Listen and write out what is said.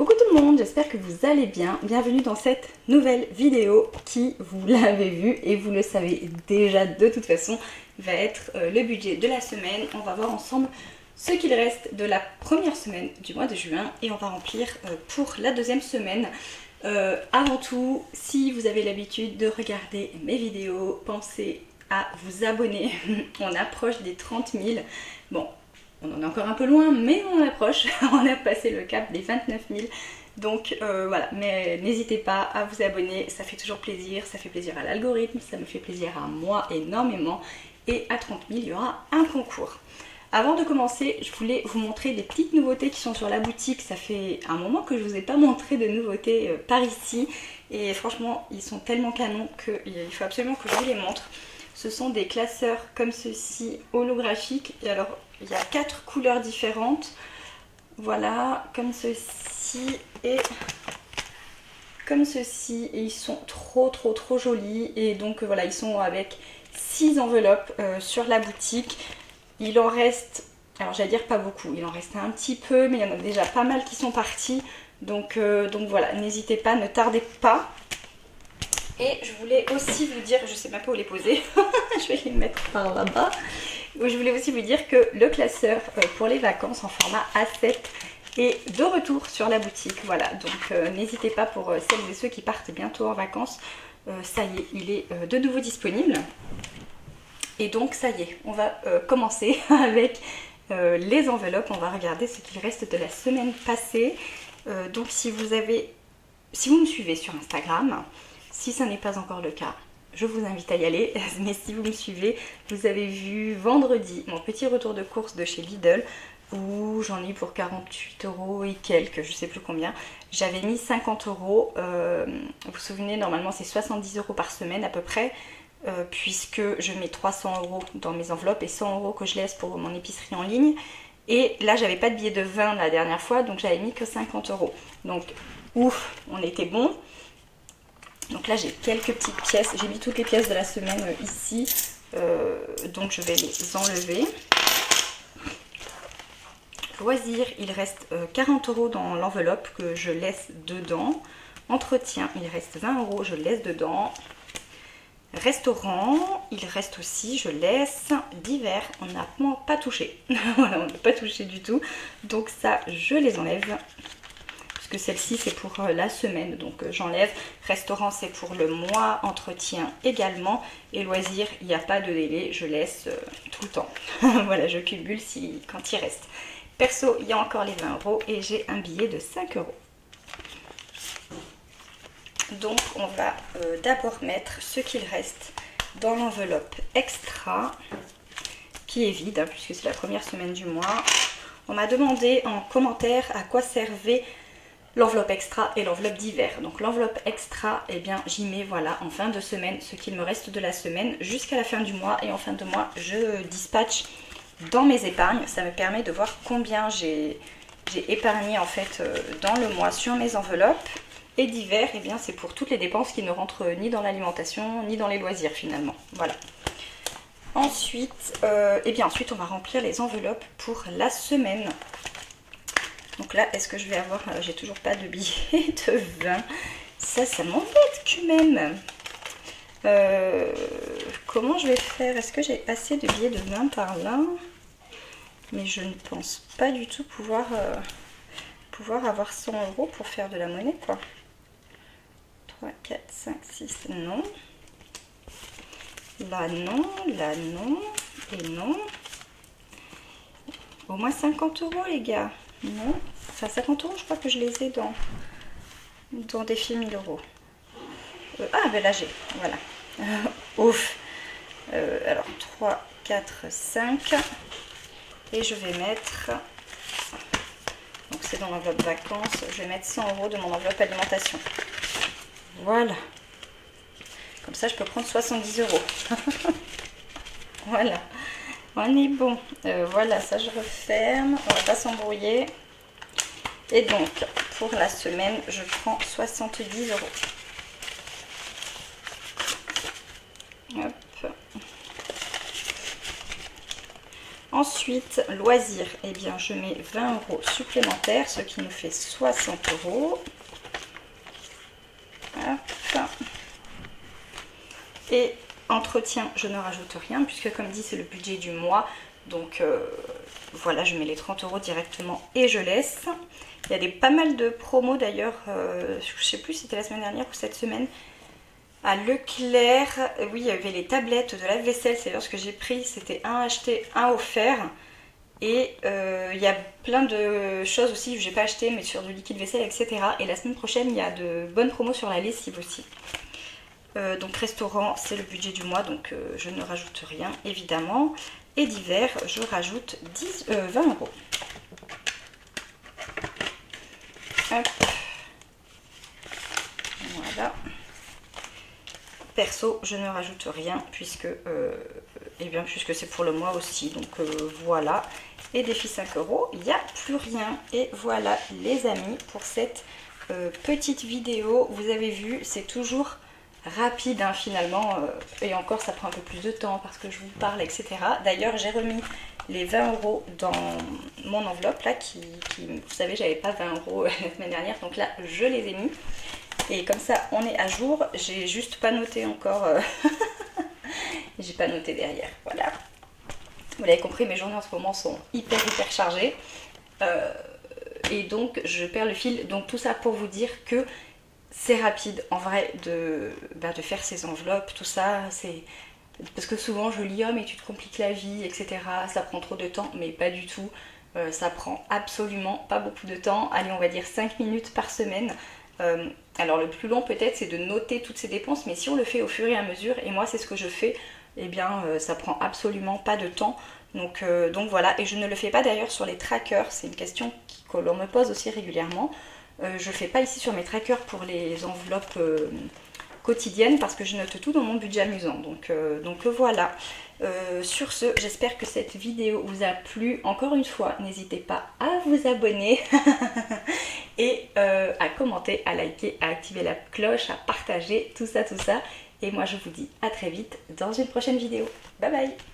Coucou tout le monde, j'espère que vous allez bien. Bienvenue dans cette nouvelle vidéo qui, vous l'avez vu et vous le savez déjà de toute façon, va être le budget de la semaine. On va voir ensemble ce qu'il reste de la première semaine du mois de juin et on va remplir pour la deuxième semaine. Avant tout, si vous avez l'habitude de regarder mes vidéos, pensez à vous abonner. On approche des 30 000. Bon, on en est encore un peu loin, mais on approche. On a passé le cap des 29 000. Donc voilà, mais n'hésitez pas à vous abonner, ça fait toujours plaisir. Ça fait plaisir à l'algorithme, ça me fait plaisir à moi énormément. Et à 30 000, il y aura un concours. Avant de commencer, je voulais vous montrer des petites nouveautés qui sont sur la boutique. Ça fait un moment que je ne vous ai pas montré de nouveautés par ici. Et franchement, ils sont tellement canons qu'il faut absolument que je vous les montre. Ce sont des classeurs comme ceci, holographiques. Et alors, il y a 4 couleurs différentes. Voilà, comme ceci et comme ceci. Et ils sont trop jolis. Et donc voilà, ils sont avec 6 enveloppes sur la boutique. Il en reste, alors j'allais dire pas beaucoup, il en reste un petit peu, mais il y en a déjà pas mal qui sont partis. Donc voilà, n'hésitez pas, ne tardez pas. Et je voulais aussi vous dire, je sais même pas où les poser, je vais les mettre par là-bas. Je voulais aussi vous dire que le classeur pour les vacances en format A7 est de retour sur la boutique. Voilà, donc n'hésitez pas pour celles et ceux qui partent bientôt en vacances. Ça y est, il est de nouveau disponible. Et donc ça y est, on va commencer avec les enveloppes. On va regarder ce qu'il reste de la semaine passée. Donc si vous me suivez sur Instagram, si ça n'est pas encore le cas, je vous invite à y aller. Mais si vous me suivez, vous avez vu vendredi mon petit retour de course de chez Lidl où j'en ai eu pour 48 € et quelques, je sais plus combien. J'avais mis 50 €. Vous vous souvenez, normalement c'est 70 € par semaine à peu près. Puisque je mets 300 € dans mes enveloppes et 100 € que je laisse pour mon épicerie en ligne. Et là, j'avais pas de billet de 20 la dernière fois, donc j'avais mis que 50 €. Donc, ouf, on était bon. Donc là, j'ai quelques petites pièces. J'ai mis toutes les pièces de la semaine ici. Donc, je vais les enlever. Loisirs, il reste 40 € dans l'enveloppe que je laisse dedans. Entretien, il reste 20 €, je laisse dedans. Restaurant, il reste aussi, je laisse. D'hiver, on n'a pas touché. Voilà, on n'a pas touché du tout. Donc ça, je les enlève. Parce que celle-ci, c'est pour la semaine. Donc j'enlève. Restaurant, c'est pour le mois. Entretien également. Et loisirs, il n'y a pas de délai. Je laisse tout le temps. Voilà, je cumule quand il reste. Perso, il y a encore les 20 €. Et j'ai un billet de 5 €. Donc on va d'abord mettre ce qu'il reste dans l'enveloppe extra qui est vide, hein, puisque c'est la première semaine du mois. On m'a demandé en commentaire à quoi servait l'enveloppe extra et l'enveloppe d'hiver. Donc l'enveloppe extra, eh bien j'y mets voilà en fin de semaine ce qu'il me reste de la semaine jusqu'à la fin du mois. Et en fin de mois je dispatche dans mes épargnes. Ça me permet de voir combien j'ai épargné en fait dans le mois sur mes enveloppes. Et d'hiver, eh bien c'est pour toutes les dépenses qui ne rentrent ni dans l'alimentation ni dans les loisirs finalement. Voilà. Ensuite, ensuite on va remplir les enveloppes pour la semaine. Donc là, est-ce que je vais avoir... j'ai toujours pas de billet de 20. Ça m'embête quand même. Comment je vais faire? Est-ce que j'ai assez de billets de 20 par là? Mais je ne pense pas du tout pouvoir avoir 100 € pour faire de la monnaie, quoi. 3, 4, 5, 6, non. Là, non. Là, non. Et non. Au moins 50 €, les gars. Non. Enfin, 50 €, je crois que je les ai dans défi 1000 €. Ah, ben là, j'ai. Voilà. Ouf. Alors, 3, 4, 5. Et je vais mettre... Donc, c'est dans l'enveloppe vacances. Je vais mettre 100 € de mon enveloppe alimentation. Voilà. Comme ça, je peux prendre 70 €. Voilà. On est bon. Voilà, ça, je referme. On va pas s'embrouiller. Et donc, pour la semaine, je prends 70 €. Hop. Ensuite, loisirs, eh bien je mets 20 € supplémentaires, ce qui nous fait 60 €. Hop. Et entretien, je ne rajoute rien, puisque comme dit, c'est le budget du mois. Donc voilà, je mets les 30 € directement et je laisse. Il y a pas mal de promos d'ailleurs, je ne sais plus si c'était la semaine dernière ou cette semaine. À Leclerc, oui, il y avait les tablettes de lave-vaisselle, c'est d'ailleurs ce que j'ai pris, c'était un acheté, un offert. Et il y a plein de choses aussi que j'ai pas acheté, mais sur du liquide vaisselle, etc. Et la semaine prochaine, il y a de bonnes promos sur la lessive aussi. Donc restaurant, c'est le budget du mois, donc je ne rajoute rien, évidemment. Et d'hiver, je rajoute 20 €. Hop. Voilà. Perso, je ne rajoute rien puisque, puisque c'est pour le mois aussi. Donc voilà. Et défi 5 €, il n'y a plus rien. Et voilà les amis pour cette petite vidéo. Vous avez vu, c'est toujours rapide hein, finalement. Et encore, ça prend un peu plus de temps parce que je vous parle, etc. D'ailleurs, j'ai remis les 20 € dans mon enveloppe là vous savez, j'avais pas 20 € la semaine dernière. Donc là, je les ai mis. Et comme ça, on est à jour. J'ai juste pas noté encore. J'ai pas noté derrière. Voilà. Vous l'avez compris, mes journées en ce moment sont hyper chargées. Et donc, je perds le fil. Donc, tout ça pour vous dire que c'est rapide en vrai de faire ces enveloppes, tout ça. Parce que souvent, je lis, oh, mais tu te compliques la vie, etc. Ça prend trop de temps, mais pas du tout. Ça prend absolument pas beaucoup de temps. Allez, on va dire 5 minutes par semaine. Alors le plus long peut-être c'est de noter toutes ces dépenses, mais si on le fait au fur et à mesure, et moi c'est ce que je fais, eh bien ça prend absolument pas de temps. Donc voilà, et je ne le fais pas d'ailleurs sur les trackers, c'est une question que l'on me pose aussi régulièrement. Je fais pas ici sur mes trackers pour les enveloppes quotidiennes parce que je note tout dans mon budget amusant. Donc voilà. Sur ce, j'espère que cette vidéo vous a plu. Encore une fois, n'hésitez pas à vous abonner et à commenter, à liker, à activer la cloche, à partager, tout ça. Et moi, je vous dis à très vite dans une prochaine vidéo. Bye bye!